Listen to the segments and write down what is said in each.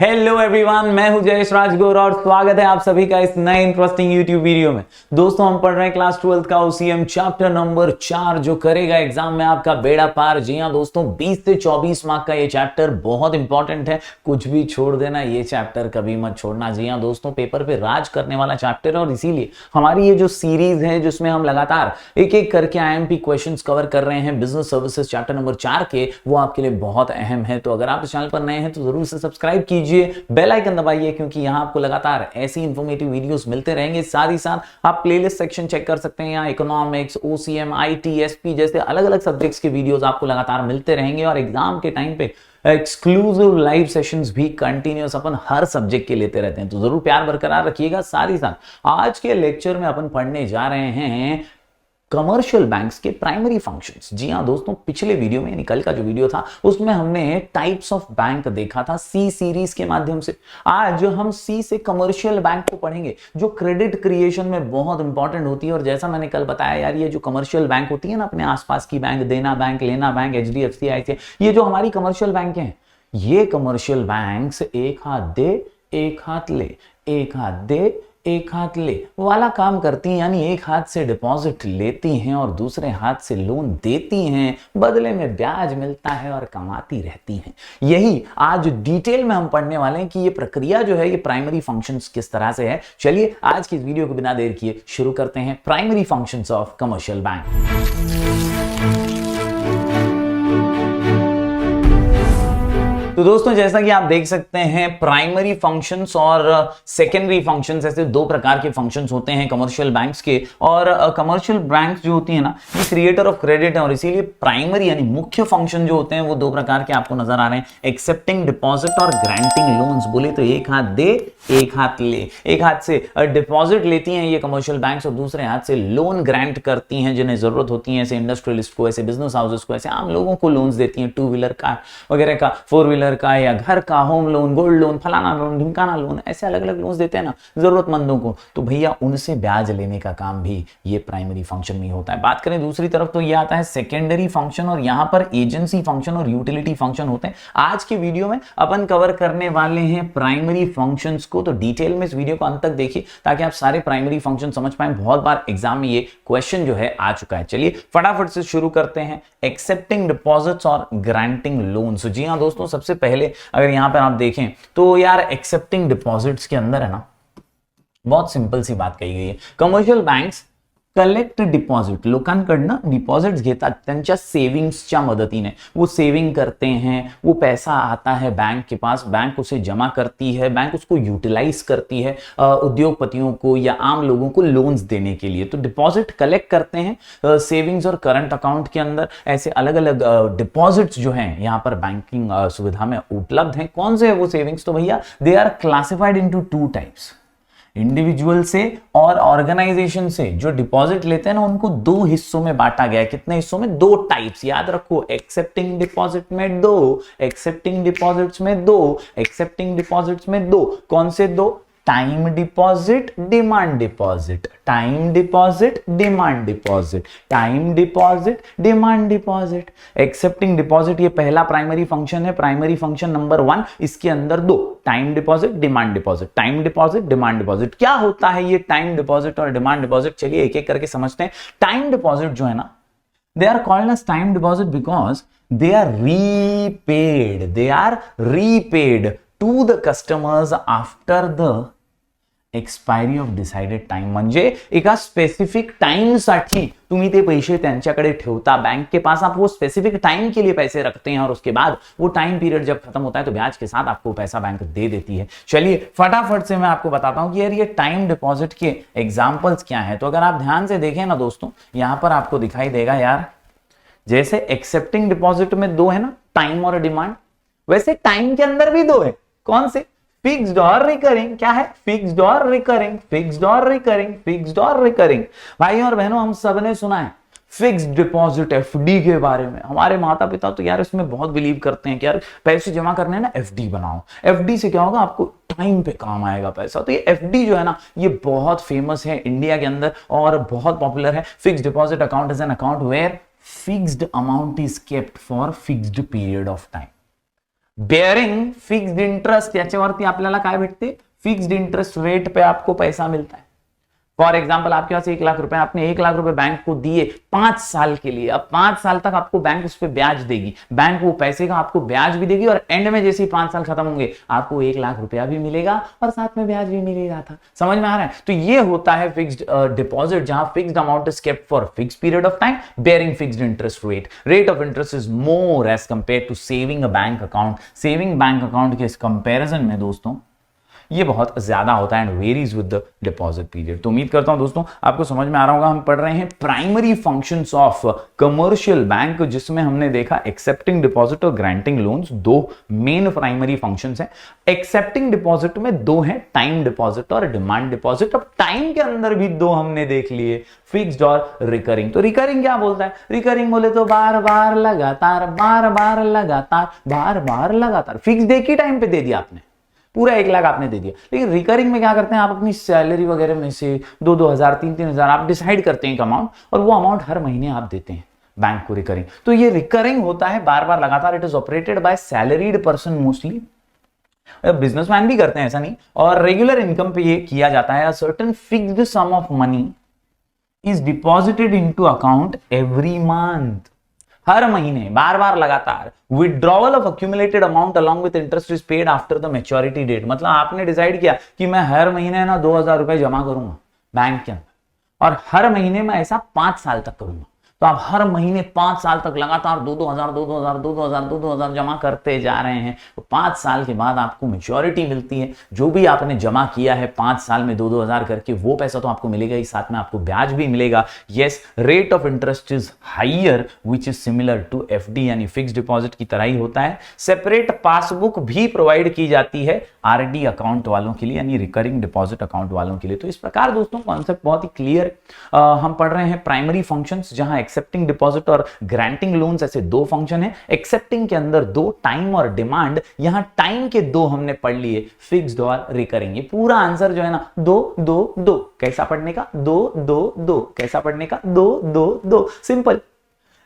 Hello everyone, मैं हूं जयेश राजगौर और स्वागत है आप सभी का इस नए इंटरेस्टिंग यूट्यूब वीडियो में। दोस्तों, हम पढ़ रहे हैं क्लास 12 का ओसीएम चैप्टर नंबर 4 जो करेगा एग्जाम में आपका बेड़ा पार। जी हां दोस्तों, 20 से 24 मार्क का ये चैप्टर बहुत इंपॉर्टेंट है। कुछ भी छोड़ देना, ये चैप्टर कभी मत छोड़ना। जी हां दोस्तों, पेपर पे राज करने वाला चैप्टर है और इसीलिए हमारी ये जो सीरीज है जिसमें हम लगातार एक एक करके आईएमपी क्वेश्चंस कवर कर रहे हैं बिजनेस सर्विसेज चैप्टर नंबर 4 के, वो आपके लिए बहुत अहम है। तो अगर आप इस चैनल पर नए हैं तो जरूर से सब्सक्राइब कीजिए, बेल आइकन दबाइए, क्योंकि यहां आपको लगातार ऐसी इंफॉर्मेटिव वीडियोस मिलते रहेंगे। साथ ही साथ आप प्लेलिस्ट सेक्शन चेक कर सकते हैं, यहाँ इकोनॉमिक्स, ओसीएम, आईटी, एसपी जैसे अलग अलग सब्जेक्ट्स के वीडियोस आपको लगातार मिलते रहेंगे और एग्जाम के टाइम पे एक्सक्लूसिव लाइव सेशंस भी कंटिन्यूअस अपन हर सब्जेक्ट के लेते रहते हैं। तो जरूर प्यार बरकरार रखिएगा। साथ ही साथ आज के लेक्चर में अपन पढ़ने जा रहे हैं कमर्शियल बैंक्स के प्राइमरी फंक्शंस। जी हां दोस्तों, पिछले वीडियो में यानी कल का जो वीडियो था उसमें हमने टाइप्स ऑफ बैंक देखा था सी सीरीज के माध्यम से। आज हम सी से कमर्शियल बैंक को पढ़ेंगे जो क्रेडिट क्रिएशन में बहुत इंपॉर्टेंट होती है। और जैसा मैंने कल बताया यार, ये जो कमर्शियल बैंक होती है ना, अपने आसपास की बैंक, देना बैंक, लेना बैंक, एचडीएफसी, आईसीआईसीआई, ये जो हमारी कमर्शियल बैंक हैं, ये कमर्शियल बैंक्स एक हाथ दे एक हाथ ले, एक हाथ दे एक हाथ ले वाला काम करती हैं। यानी एक हाथ से डिपॉजिट लेती हैं और दूसरे हाथ से लोन देती हैं, बदले में ब्याज मिलता है और कमाती रहती हैं। यही आज डिटेल में हम पढ़ने वाले हैं कि ये प्रक्रिया जो है, ये प्राइमरी फंक्शंस किस तरह से है। चलिए आज की इस वीडियो को बिना देर किए शुरू करते हैं। Primary functions of commercial bank. तो दोस्तों, जैसा कि आप देख सकते हैं, प्राइमरी फंक्शंस और सेकेंडरी फंक्शंस, ऐसे दो प्रकार के फंक्शंस होते हैं कमर्शियल बैंक्स के। और कमर्शियल बैंक्स जो होती है ना, ये क्रिएटर ऑफ क्रेडिट है और इसीलिए प्राइमरी यानी मुख्य फंक्शन जो होते हैं वो दो प्रकार के आपको नजर आ रहे हैं, एक्सेप्टिंग डिपॉजिट और ग्रांटिंग लोन्स। बोले तो एक हाथ दे एक हाथ ले। एक हाथ से डिपॉजिट लेती हैं ये कमर्शियल बैंक्स और दूसरे हाथ से लोन ग्रांट करती हैं जिन्हें जरूरत होती है, ऐसे इंडस्ट्रियलिस्ट को, ऐसे बिजनेस हाउसेस को, ऐसे आम लोगों को लोन्स देती हैं, टू व्हीलर का वगैरह का, फोर व्हीलर का या घर का, होम लोन, गोल्ड लोन, फलाना लोन, ढिमकाना लोन, ऐसे अलग अलग लोन्स देते हैं ना जरूरतमंदों को। तो भैया उनसे ब्याज लेने का काम भी ये प्राइमरी फंक्शन में होता है। बात करें दूसरी तरफ तो ये आता है सेकेंडरी फंक्शन और यहां पर एजेंसी फंक्शन और यूटिलिटी फंक्शन होते हैं। आज की वीडियो में अपन कवर करने वाले हैं प्राइमरी फंक्शंस को। तो डिटेल में इस वीडियो को अंत तक देखिए ताकि आप सारे प्राइमरी फंक्शन समझ पाएं। बहुत बार एग्जाम में ये क्वेश्चन जो है आ चुका है। चलिए फटाफट से शुरू करते हैं। एक्सेप्टिंग डिपॉजिट्स और ग्रांटिंग लोन्स। जी हां दोस्तों, सबसे पहले अगर यहां पर आप देखें तो यार एक्सेप्टिंग डिपॉजिट्स के अंदर है ना, बहुत सिंपल सी बात कही गई है। कमर्शियल बँक्स कलेक्ट डिपॉझिट, लोकांकडनं डिपॉझिट्स घेतात त्यांच्या सेविंग्सच्या मदतीने। वो सेविंग करते हैं, वो पैसा आता है बैंक के पास, बैंक उसे जमा करती है, बैंक उसको यूटिलाइज करती है उद्योगपतियों को या आम लोगों को लोन्स देने के लिए। तो डिपॉजिट कलेक्ट करते हैं सेविंग्स और करंट अकाउंट के अंदर। ऐसे अलग अलग डिपॉजिट्स जो हैं यहाँ पर बैंकिंग सुविधा में उपलब्ध हैं। कौन से है वो सेविंग्स? तो भैया they are classified into two types, individual से और ऑर्गेनाइजेशन से। जो डिपॉजिट लेते हैं ना, उनको दो हिस्सों में बांटा गया है। कितने हिस्सों में? दो टाइप्स, याद रखो। एक्सेप्टिंग डिपॉजिट में दो, एक्सेप्टिंग डिपॉजिट्स में दो, एक्सेप्टिंग डिपॉजिट्स में दो। कौन से दो? Time deposit, demand deposit, time deposit, demand deposit, time deposit, demand deposit. Accepting deposit ये पहला प्राइमरी फंक्शन है, प्राइमरी फंक्शन नंबर 1। इसके अंदर दो, time deposit, demand deposit. Time deposit, demand deposit. क्या होता है ये टाइम डिपॉजिट और डिमांड डिपॉजिट? चलिए एक एक करके समझते हैं। टाइम डिपॉजिट जो है ना, they are called as time deposit because they are repaid, they are repaid to the customers after the expiry of decided time. म्हणजे एका स्पेसिफिक टाइम साठी तुम्ही ते पैसे त्यांच्याकडे ठेवता बैंक के पास, आप वो स्पेसिफिक टाइम के लिए पैसे रखते हैं और उसके बाद वो टाइम पीरियड जब खत्म होता है तो ब्याज के साथ आपको पैसा बैंक दे देती है। चलिए फटाफट से मैं आपको बताता हूं कि यार ये टाइम डिपॉजिट के एग्जांपल्स क्या है। तो अगर आप ध्यान से देखें ना दोस्तों, यहां पर आपको दिखाई देगा यार, जैसे एक्सेप्टिंग डिपॉजिट में दो है ना, टाइम और डिमांड, वैसे टाइम के अंदर भी दो है। कौन से? फिक्स्ड और रिकरिंग। क्या है? फिक्स्ड और रिकरिंग, फिक्स्ड और रिकरिंग, फिक्स्ड और रिकरिंग। भाई और बहनों, हम सबने सुना है फिक्स्ड डिपॉजिट एफडी के बारे में। हमारे माता पिता तो यार इसमें बहुत बिलीव करते हैं कि यार पैसे जमा करने हैं ना, एफडी बनाओ। एफडी से क्या होगा? आपको टाइम पे काम आएगा पैसा। तो ये एफडी जो है ना, ये बहुत फेमस है इंडिया के अंदर और बहुत पॉपुलर है। Fixed deposit account is an account where fixed amount is kept for fixed period of time. Bearing fixed interest, याच्यावरती आपल्याला काय भेटते, फिक्स्ड इंटरेस्ट रेट पे आपको पैसा मिलता है। फॉर एग्जाम्पल आपके पास 1 लाख रुपए, आपने 1 लाख रुपए बैंक को दिए 5 साल के लिए, अब 5 साल तक आपको बैंक उस पर ब्याज देगी, बैंक वो पैसे का आपको ब्याज भी देगी, और एंड में जैसे ही 5 साल खत्म होंगे आपको 1 लाख रुपया भी मिलेगा और साथ में ब्याज भी मिलेगा था। समझ में आ रहा है? तो ये होता है फिक्स्ड डिपॉजिट, जहां fixed amount is kept for fixed period of time, bearing fixed interest rate. Rate of interest is more as compare to saving a bank account. Saving bank account के इस कंपेरिजन में दोस्तों ये बहुत ज्यादा होता है and varies with the deposit period. तो उम्मीद करता हूं दोस्तों आपको समझ में आ रहा होगा। हम पढ़ रहे हैं primary functions of commercial bank, जिसमें हमने देखा एक्सेप्टिंग डिपॉजिट और ग्रांटिंग लोन्स, दो मेन प्राइमरी फंक्शंस हैं। एक्सेप्टिंग डिपॉजिट में दो हैं, टाइम डिपॉजिट और डिमांड डिपॉजिट। अब टाइम के अंदर भी दो हमने देख लिए, फिक्स्ड और रिकरिंग। तो रिकरिंग क्या बोलता है? रिकरिंग बोले तो बार बार लगातार, बार बार लगातार, बार बार लगातार। फिक्स डे की टाइम पे दे दिया आपने, पूरा 1 लाख आपने दे दिया। लेकिन रिकरिंग में क्या करते हैं, आप अपनी सैलरी वगैरह में से 2-2 हजार 3-3 हजार आप डिसाइड करते हैं एक अमाउंट, और वो अमाउंट हर महीने आप देते हैं बैंक को रिकरिंग। तो ये रिकरिंग होता है बार बार लगातार। It is operated bye salaried person mostly, businessman भी करते हैं ऐसा नहीं, और रेगुलर इनकम पे ये किया जाता है। A certain fixed sum of money is deposited into account every month, हर महीने बार बार लगातार। Withdrawal of accumulated amount along with interest is paid after the maturity date. मतलब आपने डिसाइड किया कि मैं हर महीने ना 2,000 रुपए जमा करूंगा बैंक के अंदर, और हर महीने में ऐसा 5 साल तक करूंगा। तो आप हर महीने 5 साल तक लगातार 2,000 जमा करते जा रहे हैं। तो 5 साल के बाद आपको मैच्योरिटी मिलती है। जो भी आपने जमा किया है 5 साल में 2,000 करके, वो पैसा तो आपको मिलेगा ही, साथ में आपको ब्याज भी मिलेगा। Yes, rate of interest is higher which is similar to FD, यानी फिक्स्ड डिपॉजिट की तरह ही होता है। सेपरेट पासबुक भी प्रोवाइड की जाती है आरडी अकाउंट वालों के लिए, यानी रिकरिंग डिपॉजिट अकाउंट वालों के लिए। तो इस प्रकार दोस्तों कॉन्सेप्ट बहुत ही क्लियर। हम पढ़ रहे हैं प्राइमरी फंक्शंस, जहां एक्सेप्टिंग डिपॉजिट और ग्रांटिंग लोन्स ऐसे दो फंक्शन है। एक्सेप्टिंग के अंदर दो, टाइम और डिमांड। यहां टाइम के दो हमने पढ़ लिए, फिक्स्ड और रिकरिंग। ये पूरा आंसर जो है ना, 2-2-2 कैसा पढ़ने का, 2-2-2 कैसा पढ़ने का, 2-2-2 simple.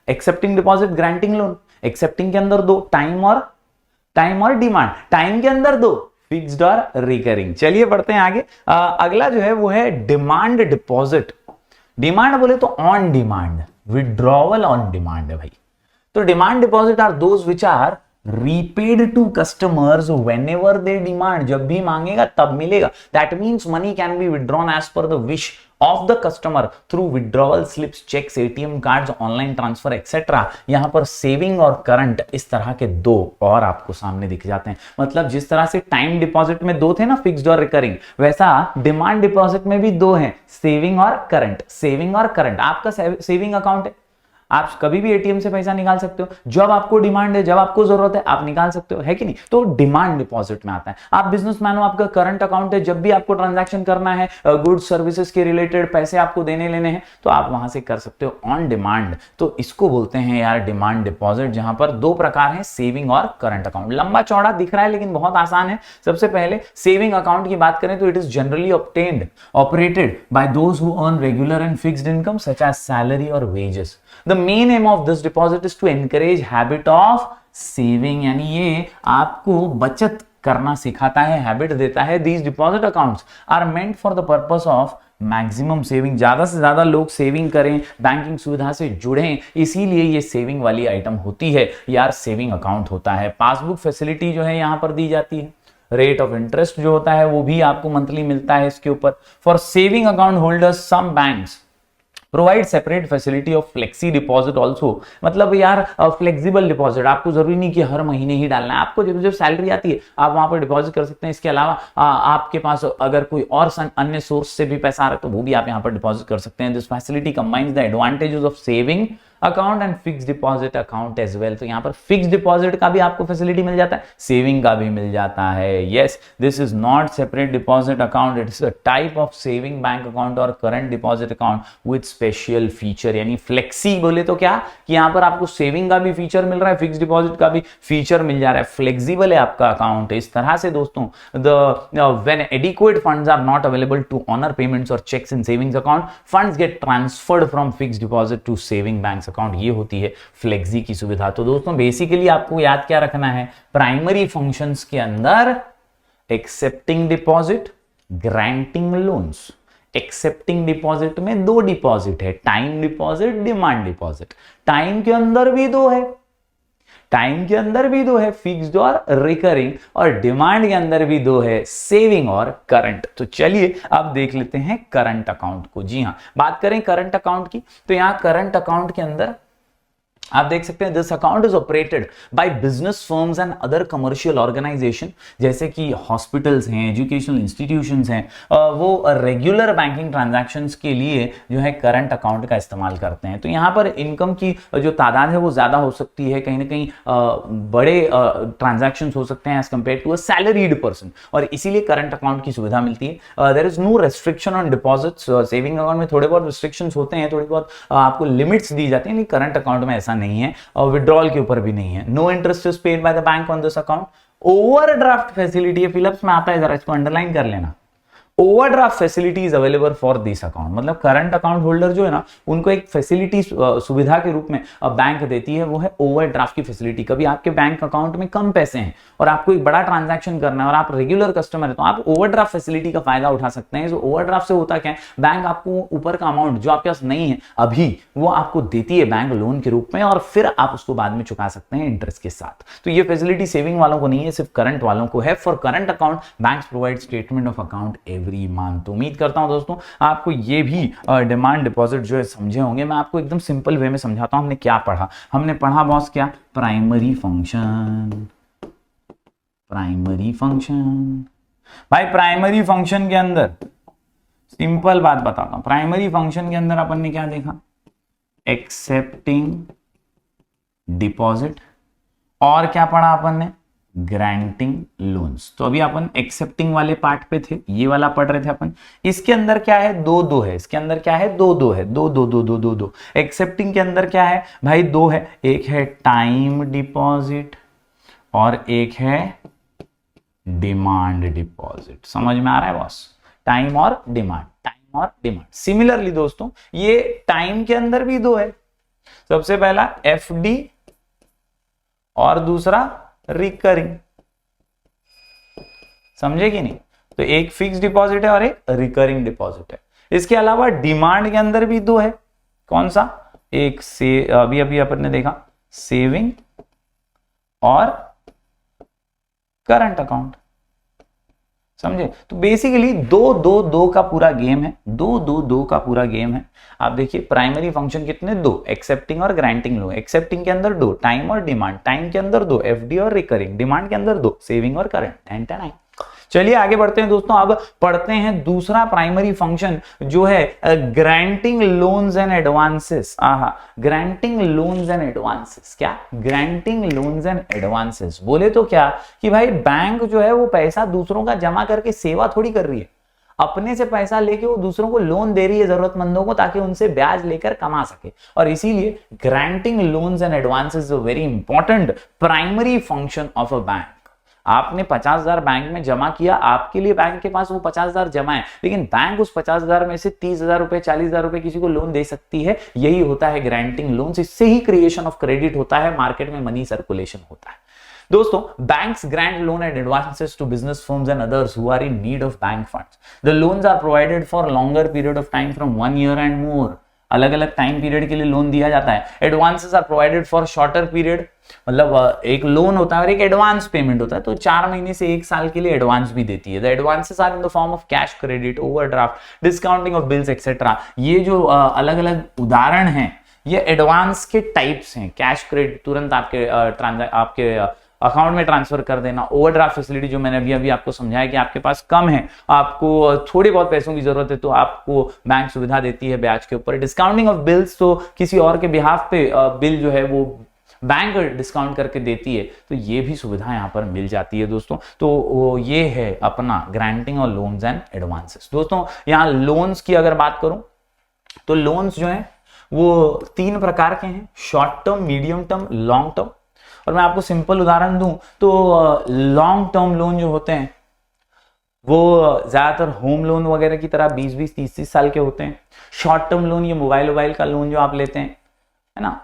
Accepting deposit, granting loan. Accepting के अंदर दो, टाइम और डिमांड। टाइम के अंदर दो, फिक्स्ड और रिकरिंग। चलिए पढ़ते हैं आगे। अगला जो है वो है डिमांड डिपॉजिट। डिमांड बोले तो on demand, withdrawal on demand है भाई। तो demand deposit are those which are repaid to customers whenever they demand, जब भी मांगेगा तब मिलेगा। That means money can be withdrawn as per the wish of the customer through withdrawal slips, checks, ATM cards, online transfer etc. यहां पर saving और current इस तरह के दो और आपको सामने दिख जाते हैं। मतलब जिस तरह से टाइम डिपॉजिट में दो थे ना, फिक्स्ड और रिकरिंग, वैसा डिमांड डिपॉजिट में भी दो हैं, सेविंग और करंट। सेविंग और करंट, आपका सेविंग अकाउंट है, आप कभी भी एटीएम से पैसा निकाल सकते हो, जब आपको डिमांड है, जब आपको जरूरत है आप निकाल सकते हो, है कि नहीं? तो डिमांड डिपॉजिट में आता है। आप बिजनेसमैन हो, आपका करंट अकाउंट है, जब भी आपको ट्रांजैक्शन करना है, गुड्स सर्विसेज के रिलेटेड पैसे आपको देने लेने हैं, तो आप वहां से कर सकते हो ऑन डिमांड। तो इसको बोलते हैं यार डिमांड डिपॉजिट, जहां पर दो प्रकार है, सेविंग और करंट अकाउंट। लंबा चौड़ा दिख रहा है लेकिन बहुत आसान है। सबसे पहले सेविंग अकाउंट की बात करें तो it is generally operated by those who earn regular and fixed income such as salary और wages. The main aim of this deposit is to encourage habit of saving, यानी ये आपको बचत करना सिखाता है, हैबिट देता है। These deposit accounts are meant for the purpose of maximum saving, ज्यादा से ज्यादा लोग सेविंग करें, बैंकिंग सुविधा से जुड़ें, इसीलिए ये सेविंग वाली आइटम होती है यार, सेविंग अकाउंट होता है। पासबुक फैसिलिटी जो है यहां पर दी जाती है। रेट ऑफ इंटरेस्ट जो होता है वो भी आपको मंथली मिलता है इसके ऊपर। For saving account holders some banks provide separate facility of flexi deposit also. मतलब यार फ्लेक्सिबल डिपॉजिट, आपको जरूरी नहीं कि हर महीने ही डालना है, आपको जब जब सैलरी आती है आप वहां पर डिपॉजिट कर सकते हैं। इसके अलावा आपके पास अगर कोई और अन्य सोर्स से भी पैसा आ रहा है तो वो भी आप यहां पर डिपॉजिट कर सकते हैं। This facility combines the advantages of saving account and fixed deposit account as well. तो यहां पर फिक्स्ड डिपॉजिट का भी आपको फैसिलिटी मिल जाता है, सेविंग का भी मिल जाता है। Yes, this is not separate deposit account, it's a type of saving bank account और current deposit account with special feature. यानी फ्लेक्सी बोले तो क्या कि यहां पर आपको सेविंग का भी फीचर मिल रहा है, फिक्स्ड डिपॉजिट का भी फीचर मिल जा रहा है, फ्लेक्सिबल है आपका अकाउंट। इस तरह से दोस्तों when adequate funds are not available to honour payments और cheques in savings account, funds get transferred from fixed deposit to saving bank. Banks account, ये होती है फ्लेक्सी की सुविधा। तो दोस्तों बेसिकली आपको याद क्या रखना है, प्राइमरी फंक्शंस के अंदर accepting deposit, granting loans. Accepting deposit में दो डिपॉजिट है, time deposit, demand deposit. Time के अंदर भी दो है, टाइम के अंदर भी दो है, फिक्स्ड और रिकरिंग, और डिमांड के अंदर भी दो है, सेविंग और करंट। तो चलिए अब देख लेते हैं करंट अकाउंट को। जी हां, बात करें करंट अकाउंट की, तो यहां करंट अकाउंट के अंदर आप देख सकते हैं this account is operated by business firms and other commercial organisation, जैसे कि हॉस्पिटल्स हैं, एजुकेशनल इंस्टीट्यूशंस हैं, वो रेगुलर बैंकिंग ट्रांजैक्शंस के लिए जो है करंट अकाउंट का इस्तेमाल करते हैं। तो यहाँ पर इनकम की जो तादाद है वो ज्यादा हो सकती है, कहीं ना कहीं बड़े ट्रांजैक्शंस हो सकते हैं as compare to a salaried person, और इसीलिए करंट अकाउंट की सुविधा मिलती है। There is no restriction on deposits. Saving account में थोड़े बहुत रिस्ट्रिक्शंस होते हैं, थोड़ी बहुत आपको लिमिट्स दी जाती हैं, लेकिन करंट अकाउंट में ऐसा नहीं है, और विड्रॉल के ऊपर भी नहीं है। No interest is paid by the bank on this account. Overdraft facility है, फिलअप्स में आता है, जरा इसको अंडरलाइन कर लेना। Overdraft facility is available for this account, मतलब करंट अकाउंट होल्डर जो है ना, उनको एक फैसिलिटी सुविधा के रूप में बैंक देती है, वो है ओवरड्राफ्ट की फैसिलिटी। कभी आपके बैंक अकाउंट में कम पैसे हैं और आपको एक बड़ा ट्रांजैक्शन करना है और आप रेगुलर कस्टमर है, तो आप ओवरड्राफ्ट फैसिलिटी का फायदा उठा सकते हैं। ओवरड्राफ्ट से होता क्या है, बैंक आपको ऊपर का अमाउंट जो आपके पास नहीं है अभी, वो आपको देती है बैंक लोन के रूप में, और फिर आप उसको बाद में चुका सकते हैं इंटरेस्ट के साथ। तो ये फैसिलिटी सेविंग वालों को नहीं है, सिर्फ करंट वालों को है। For current account banks provide statement of account every month. तो उम्मीद करता हूं दोस्तों आपको ये भी डिमांड डिपॉजिट जो है समझे होंगे। मैं आपको एकदम सिंपल वे में समझाता हूं। हमने क्या पढ़ा, हमने पढ़ा बॉस क्या, प्राइमरी फंक्शन। प्राइमरी फंक्शन भाई, प्राइमरी फंक्शन के अंदर सिंपल बात बताता हूं। प्राइमरी फंक्शन के अंदर अपन ने क्या देखा, एक्सेप्टिंग डिपॉजिट, और क्या पढ़ा अपन ने, ग्रांटिंग लोन्स। तो अभी अपन एक्सेप्टिंग वाले पार्ट पे थे, ये वाला पढ़ रहे थे अपन। इसके अंदर क्या है, दो दो है, इसके अंदर क्या है, दो दो है, दो दो दो दो दो दो। एक्सेप्टिंग के अंदर क्या है भाई, दो है, एक है टाइम डिपॉजिट और एक है डिमांड डिपॉजिट। समझ में आ रहा है बॉस, टाइम और डिमांड, टाइम और डिमांड। सिमिलरली दोस्तों ये टाइम के अंदर भी दो है, सबसे पहला एफडी और दूसरा रिकरिंग। समझे कि नहीं, तो एक फिक्स डिपॉजिट है और एक रिकरिंग डिपॉजिट है। इसके अलावा डिमांड के अंदर भी दो है, कौन सा, एक से अभी अभी अपन ने देखा सेविंग और करंट अकाउंट। समझे, तो बेसिकली दो दो दो का पूरा गेम है, दो दो दो का पूरा गेम है। आप देखिए प्राइमरी फंक्शन कितने, दो, एक्सेप्टिंग और ग्रांटिंग लो। एक्सेप्टिंग के अंदर दो, टाइम और डिमांड, टाइम के अंदर दो, एफडी और रिकरिंग, डिमांड के अंदर दो, सेविंग और करंट। चलिए आगे बढ़ते हैं दोस्तों, अब पढ़ते हैं दूसरा प्राइमरी फंक्शन जो है granting loans and advances. Granting loans and advances, क्या, ग्रांटिंग लोन्स एंड एडवांसेस बोले तो क्या कि भाई बैंक जो है वो पैसा दूसरों का जमा करके सेवा थोड़ी कर रही है, अपने से पैसा लेके वो दूसरों को लोन दे रही है जरूरतमंदों को, ताकि उनसे ब्याज लेकर कमा सके। और इसीलिए granting loans and advances is a very important primary function of a bank. आपने 50,000 बैंक में जमा किया, आपके लिए बैंक के पास वो 50,000 जमा है, लेकिन बैंक उस 50,000 में से 30,000 रुपए, 40,000 रुपए किसी को लोन दे सकती है। यही होता है ग्रांटिंग लोन्स। इससे ही क्रिएशन ऑफ क्रेडिट होता है, मार्केट में मनी सर्कुलेशन होता है। दोस्तों banks grant loan and advances to business firms and others who are in need of bank funds. The loans are provided for longer period of time from 1 year and more. अलग अलग time period के लिए loan दिया जाता है। Advances are provided for shorter period, मतलब एक loan होता है और एक एडवांस पेमेंट होता है, तो 4 महीने से 1 साल के लिए एडवांस भी देती है। The advances are in the form of cash credit, overdraft, discounting of bills etcetera. ये जो अलग अलग उदाहरण हैं ये एडवांस के टाइप्स हैं। कैश क्रेडिट, तुरंत आपके अकाउंट में ट्रांसफर कर देना। ओवरड्राफ्ट फैसिलिटी जो मैंने अभी अभी आपको समझाया कि आपके पास कम है, आपको थोड़ी बहुत पैसों की जरूरत है, तो आपको बैंक सुविधा देती है ब्याज के ऊपर। डिस्काउंटिंग ऑफ बिल्स, तो किसी और के बिहाफ पे बिल जो है वो बैंक डिस्काउंट करके देती है, तो ये भी सुविधा यहाँ पर मिल जाती है दोस्तों। तो ये है अपना ग्रांटिंग और लोन्स एंड एडवांसेस। दोस्तों यहाँ लोन्स की अगर बात करूं तो लोन्स जो है वो 3 प्रकार के हैं, short term, medium term, long term. और मैं आपको सिंपल उदाहरण दूं तो लॉन्ग टर्म लोन जो होते हैं वो ज्यादातर होम लोन वगैरह की तरह 20-20, 30-30 साल के होते हैं। शॉर्ट टर्म लोन ये मोबाइल का लोन जो आप लेते हैं है ना,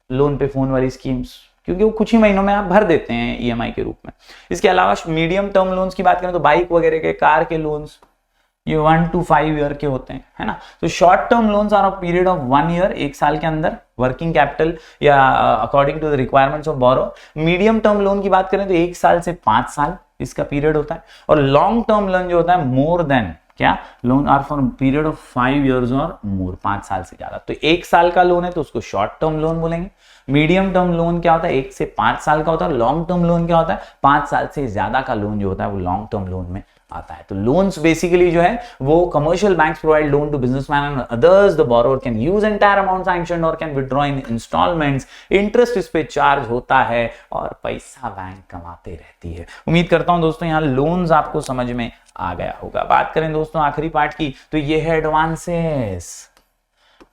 लोन पे फोन वाली स्कीम्स, क्योंकि वो कुछ ही महीनों में आप भर देते हैं ईएमआई के रूप में। इसके अलावा मीडियम टर्म लोन्स की बात करें तो बाइक वगैरह के, कार के लोन्स, ये 1 to 5 ईयर के होते हैं, है ना। तो short term loans are a period of 1 year, 1 साल के अंदर, वर्किंग कैपिटल या according to the requirements of borrow. Medium term loan की बात करें तो 1 साल से 5 साल इसका पीरियड होता है। और लॉन्ग टर्म लोन जो होता है मोर देन, क्या, loan are for period of 5 years और मोर, 5 साल से ज्यादा। तो 1 साल का लोन है तो उसको शॉर्ट टर्म लोन बोलेंगे। मीडियम टर्म लोन क्या होता है, 1 से 5 साल का होता है। लॉन्ग टर्म लोन क्या होता है, 5 साल से ज्यादा का लोन जो होता है वो लॉन्ग टर्म लोन में आता है। तो लोन्स बेसिकली जो है वो commercial banks provide loan to businessman and others. The borrower can use entire amount sanctioned और can withdraw in instalments. Interest is पे चार्ज होता है और पैसा बैंक कमाते रहती है। उम्मीद करता हूं दोस्तों यहाँ लोन्स आपको समझ में आ गया होगा। बात करें दोस्तों आखिरी पार्ट की, तो ये है एडवांसेस,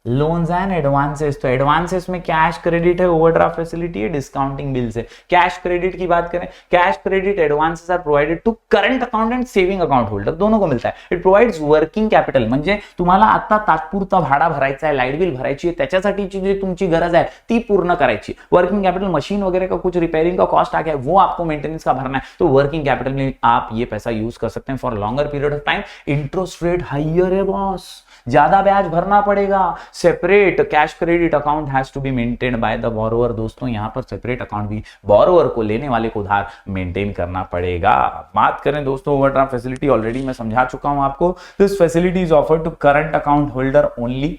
लोन्स एंड एडवांसेस। तो एडवांसेस में कैश क्रेडिट है, ओवरड्राफ्ट फैसिलिटी है, डिस्काउंटिंग बिल्स है। कैश क्रेडिट की बात करें, cash credit advances are provided to current account and saving account holder, दोनों को मिळता आहे। इट प्रोवाइड्स वर्किंग कॅपिटल, म्हणजे तुम्हाला आता तात्पुरता भाडा भरायचा आहे, लाईट बिल भरायची आहे, त्याच्यासाठीची जी तुमची गरज आहे ती पूर्ण करायची। वर्किंग कैपिटल, मशीन वगैरह का कुछ रिपेयरिंग का कॉस्ट आ गया वो आपको मेंटेनेंस का भरना है, तो वर्किंग कैपिटल में आप ये पैसा यूज कर सकते हैं for longer period of time. Interest rate higher है बॉस, ज्यादा ब्याज भरना पड़ेगा। Separate cash credit account has to be maintained by the borrower. दोस्तों यहां पर सेपरेट अकाउंट भी बोरोवर को, लेने वाले को उधार मेंटेन करना पड़ेगा। बात करें दोस्तों ओवरड्राफ्ट फैसिलिटी, ऑलरेडी मैं समझा चुका हूं आपको। This facility is offered to current account holder only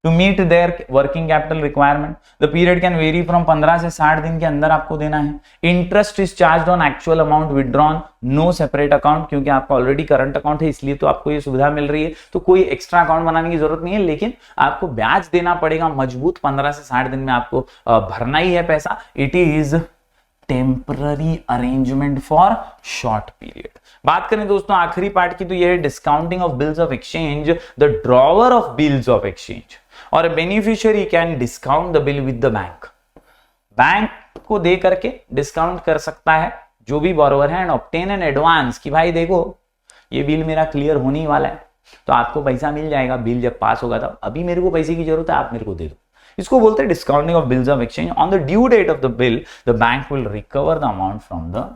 to meet their working capital requirement. The period can vary from 15 से 60 दिन के अंदर आपको देना है। Interest is charge on actual amount withdrawn, no separate account, क्योंकि आपका ऑलरेडी करंट अकाउंट है इसलिए तो आपको ये सुविधा मिल रही है। तो कोई एक्स्ट्रा अकाउंट बनाने की जरूरत नहीं है, लेकिन आपको ब्याज देना पड़ेगा मजबूत। 15 से 60 दिन में आपको भरना ही है पैसा। It is temporary arrangement for short period. बात करें दोस्तों आखिरी पार्ट की, तो यह है discounting of bills of exchange. The drawer of bills of exchange और beneficiary can discount the bill with the bank. Bank को दे करके डिस्काउंट कर सकता है जो भी बोरोवर है, एंड ऑब्टेन एन एडवांस कि भाई देखो ये बिल मेरा क्लियर होने ही वाला है, तो आपको पैसा मिल जाएगा बिल जब पास होगा तब। अभी मेरे को पैसे की जरूरत है, आप मेरे को दे दो। इसको बोलते हैं discounting of bills of exchange. On the due date of the bill the bank will recover the amount from the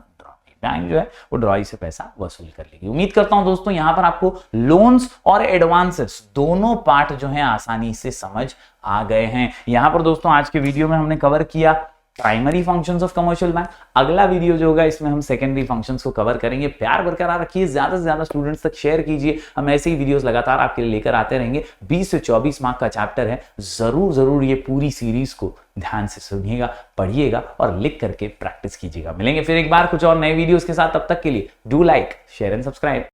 bank जो है वो ड्रॉई से पैसा वसूल कर लेगी। उम्मीद करता हूं दोस्तों यहां पर आपको लोन्स और एडवांसेस दोनों पार्ट जो है आसानी से समझ आ गए हैं। यहां पर दोस्तों आज के वीडियो में हमने कवर किया primary functions of commercial bank. अगला वीडियो जो होगा इसमें हम सेकेंडरी फंक्शंस को कवर करेंगे। प्यार बरकरार रखिए, ज्यादा से ज्यादा स्टूडेंट्स तक शेयर कीजिए। हम ऐसे ही वीडियोस लगातार आपके लिए लेकर आते रहेंगे। 20 से 24 मार्क का चैप्टर है, जरूर ये पूरी सीरीज को ध्यान से सुनिएगा, पढ़िएगा और लिख करके प्रैक्टिस कीजिएगा। मिलेंगे फिर एक बार कुछ और नए वीडियोस के साथ, तब तक के लिए do like, share and subscribe.